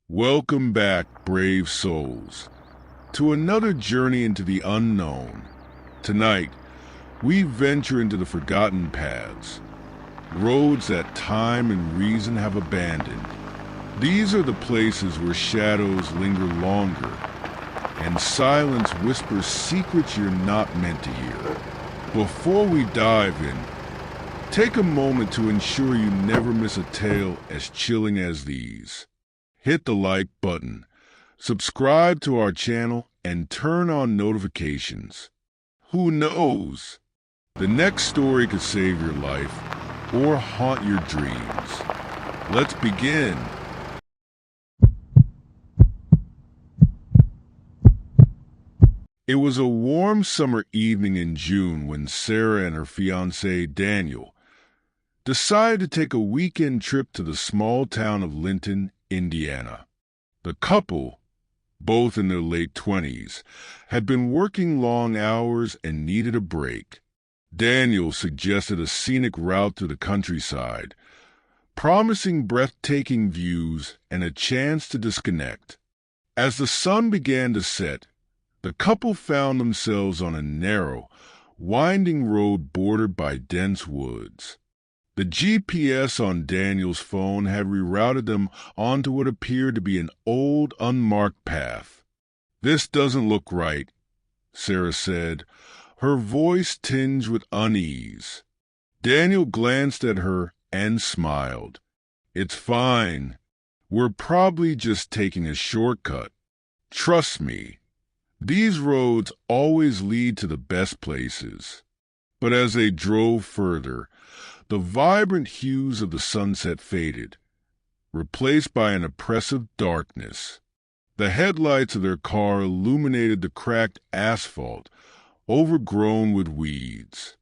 Welcome back, brave souls, to another journey into the unknown. Tonight, we venture into the forgotten paths, roads that time and reason have abandoned. These are the places where shadows linger longer, and silence whispers secrets you're not meant to hear. Before we dive in, take a moment to ensure you never miss a tale as chilling as these. Hit the like button, subscribe to our channel, and turn on notifications. Who knows? The next story could save your life or haunt your dreams. Let's begin. It was a warm summer evening in June when Sarah and her fiancé, Daniel, decided to take a weekend trip to the small town of Linton, Indiana. The couple, both in their late 20s, had been working long hours and needed a break. Daniel suggested a scenic route through the countryside, promising breathtaking views and a chance to disconnect. As the sun began to set, the couple found themselves on a narrow, winding road bordered by dense woods. The GPS on Daniel's phone had rerouted them onto what appeared to be an old, unmarked path. "This doesn't look right," Sarah said, her voice tinged with unease. Daniel glanced at her and smiled. "It's fine. We're probably just taking a shortcut. Trust me, these roads always lead to the best places." But as they drove further, the vibrant hues of the sunset faded, replaced by an oppressive darkness. The headlights of their car illuminated the cracked asphalt, overgrown with weeds.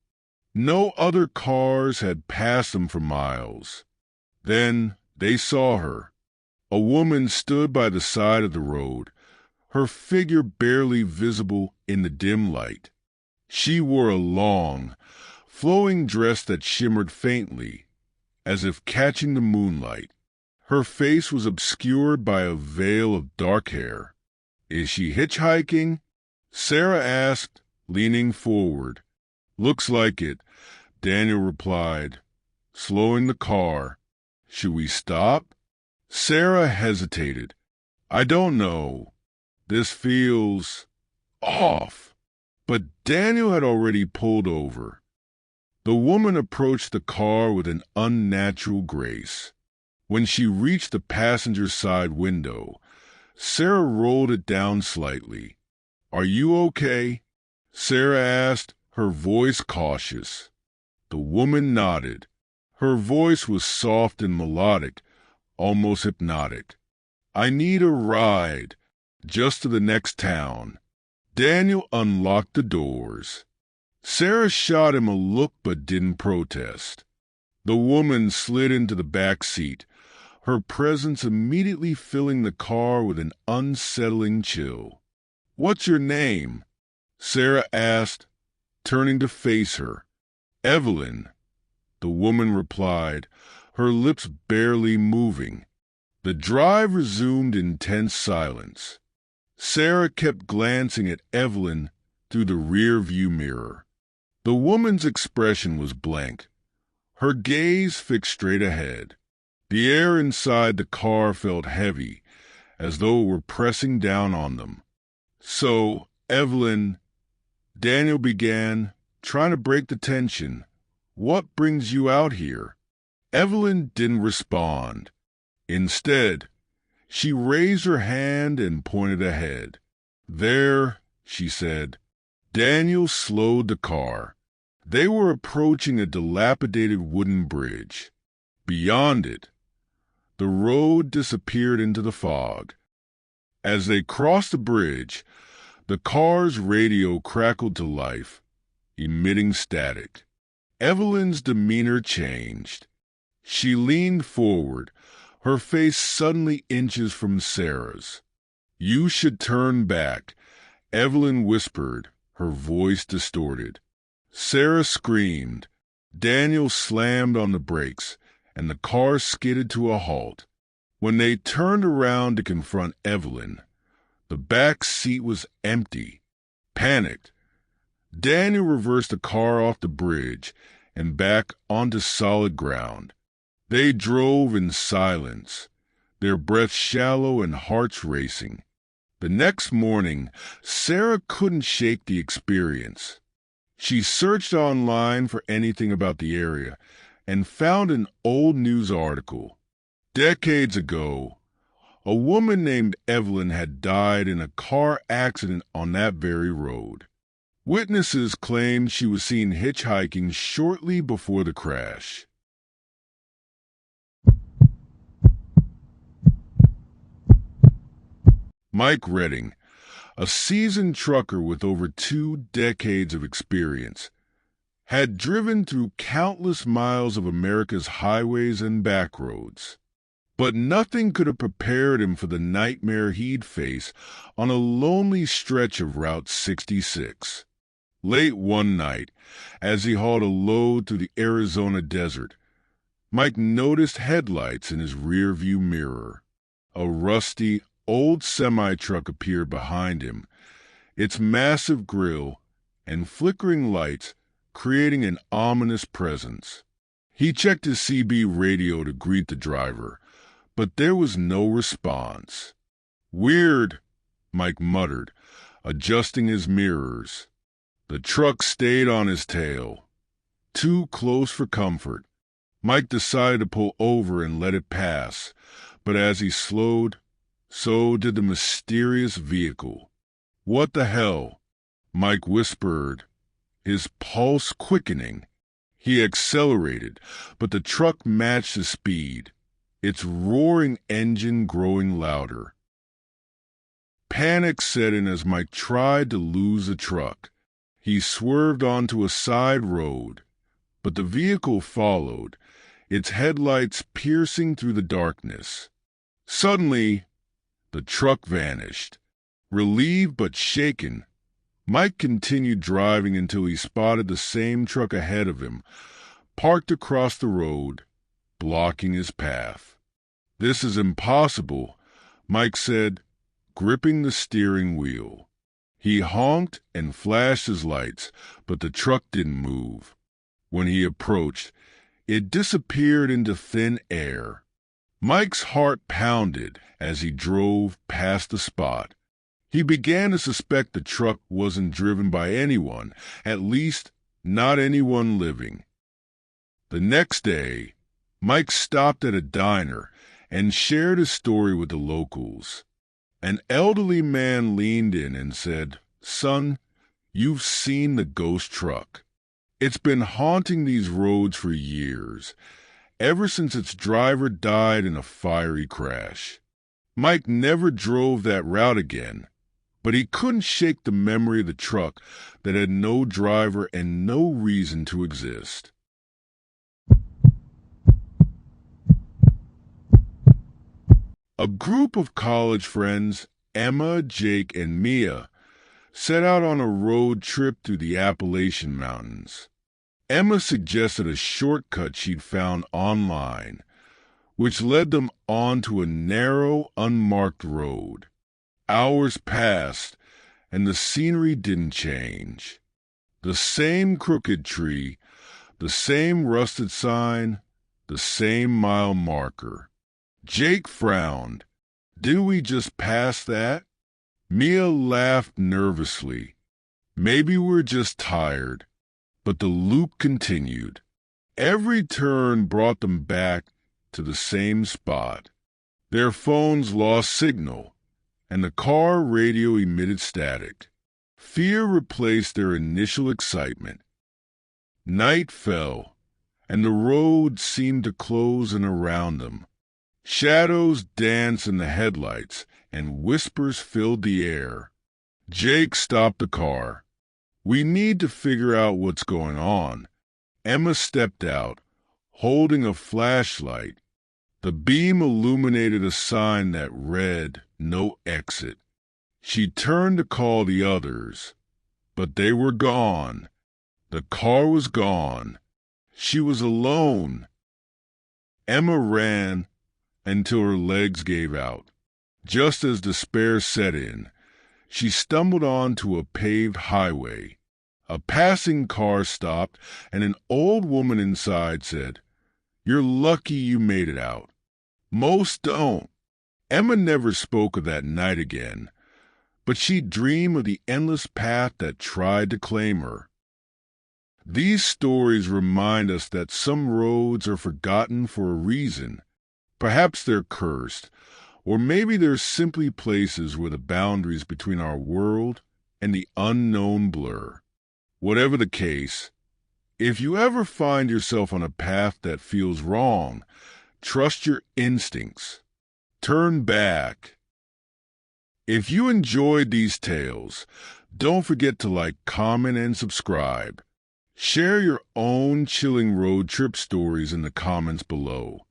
No other cars had passed them for miles. Then they saw her. A woman stood by the side of the road, her figure barely visible in the dim light. She wore a long, flowing dress that shimmered faintly, as if catching the moonlight. Her face was obscured by a veil of dark hair. "Is she hitchhiking?" Sarah asked, leaning forward. "Looks like it," Daniel replied, slowing the car. "Should we stop?" Sarah hesitated. "I don't know. This feels off." But Daniel had already pulled over. The woman approached the car with an unnatural grace. When she reached the passenger side window, Sarah rolled it down slightly. "Are you okay?" Sarah asked, her voice cautious. The woman nodded. Her voice was soft and melodic, almost hypnotic. "I need a ride, just to the next town." Daniel unlocked the doors. Sarah shot him a look but didn't protest. The woman slid into the back seat, her presence immediately filling the car with an unsettling chill. "What's your name?" Sarah asked, turning to face her. "Evelyn," the woman replied, her lips barely moving. The drive resumed in tense silence. Sarah kept glancing at Evelyn through the rear-view mirror. The woman's expression was blank, her gaze fixed straight ahead. The air inside the car felt heavy, as though it were pressing down on them. "So, Evelyn," Daniel began, trying to break the tension, "what brings you out here?" Evelyn didn't respond. Instead, she raised her hand and pointed ahead. "There," she said. Daniel slowed the car. They were approaching a dilapidated wooden bridge. Beyond it, the road disappeared into the fog. As they crossed the bridge, the car's radio crackled to life, emitting static. Evelyn's demeanor changed. She leaned forward, her face suddenly inches from Sarah's. "You should turn back," Evelyn whispered, her voice distorted. Sarah screamed. Daniel slammed on the brakes, and the car skidded to a halt. When they turned around to confront Evelyn, the back seat was empty. Panicked, Daniel reversed the car off the bridge and back onto solid ground. They drove in silence, their breaths shallow and hearts racing. The next morning, Sarah couldn't shake the experience. She searched online for anything about the area and found an old news article. Decades ago, a woman named Evelyn had died in a car accident on that very road. Witnesses claimed she was seen hitchhiking shortly before the crash. Mike Redding, a seasoned trucker with over 2 decades of experience, had driven through countless miles of America's highways and back roads. But nothing could have prepared him for the nightmare he'd face on a lonely stretch of Route 66. Late one night, as he hauled a load through the Arizona desert, Mike noticed headlights in his rearview mirror. A rusty, old semi-truck appeared behind him, its massive grille and flickering lights creating an ominous presence. He checked his CB radio to greet the driver, but there was no response. "Weird," Mike muttered, adjusting his mirrors. The truck stayed on his tail. Too close for comfort. Mike decided to pull over and let it pass, but as he slowed, so did the mysterious vehicle. "What the hell?" Mike whispered, his pulse quickening. He accelerated, but the truck matched his speed, its roaring engine growing louder. Panic set in as Mike tried to lose the truck. He swerved onto a side road, but the vehicle followed, its headlights piercing through the darkness. Suddenly, the truck vanished. Relieved but shaken, Mike continued driving until he spotted the same truck ahead of him, parked across the road, blocking his path. "This is impossible," Mike said, gripping the steering wheel. He honked and flashed his lights, but the truck didn't move. When he approached, it disappeared into thin air. Mike's heart pounded as he drove past the spot. He began to suspect the truck wasn't driven by anyone, at least not anyone living. The next day, Mike stopped at a diner and shared his story with the locals. An elderly man leaned in and said, "Son, you've seen the ghost truck. It's been haunting these roads for years, ever since its driver died in a fiery crash." Mike never drove that route again, but he couldn't shake the memory of the truck that had no driver and no reason to exist. A group of college friends, Emma, Jake, and Mia, set out on a road trip through the Appalachian Mountains. Emma suggested a shortcut she'd found online, which led them onto a narrow, unmarked road. Hours passed, and the scenery didn't change. The same crooked tree, the same rusted sign, the same mile marker. Jake frowned. "Didn't we just pass that?" Mia laughed nervously. "Maybe we're just tired." But the loop continued. Every turn brought them back to the same spot. Their phones lost signal, and the car radio emitted static. Fear replaced their initial excitement. Night fell, and the road seemed to close in around them. Shadows danced in the headlights, and whispers filled the air. Jake stopped the car. "We need to figure out what's going on." Emma stepped out, holding a flashlight. The beam illuminated a sign that read, "No exit." She turned to call the others, but they were gone. The car was gone. She was alone. Emma ran, until her legs gave out. Just as despair set in, she stumbled onto a paved highway. A passing car stopped, and an old woman inside said, "You're lucky you made it out. Most don't." Emma never spoke of that night again, but she dreamed of the endless path that tried to claim her. These stories remind us that some roads are forgotten for a reason. Perhaps they're cursed, or maybe they're simply places where the boundaries between our world and the unknown blur. Whatever the case, if you ever find yourself on a path that feels wrong, trust your instincts. Turn back. If you enjoyed these tales, don't forget to like, comment, and subscribe. Share your own chilling road trip stories in the comments below.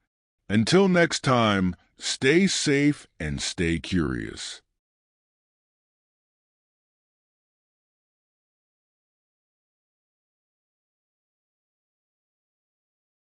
Until next time, stay safe and stay curious.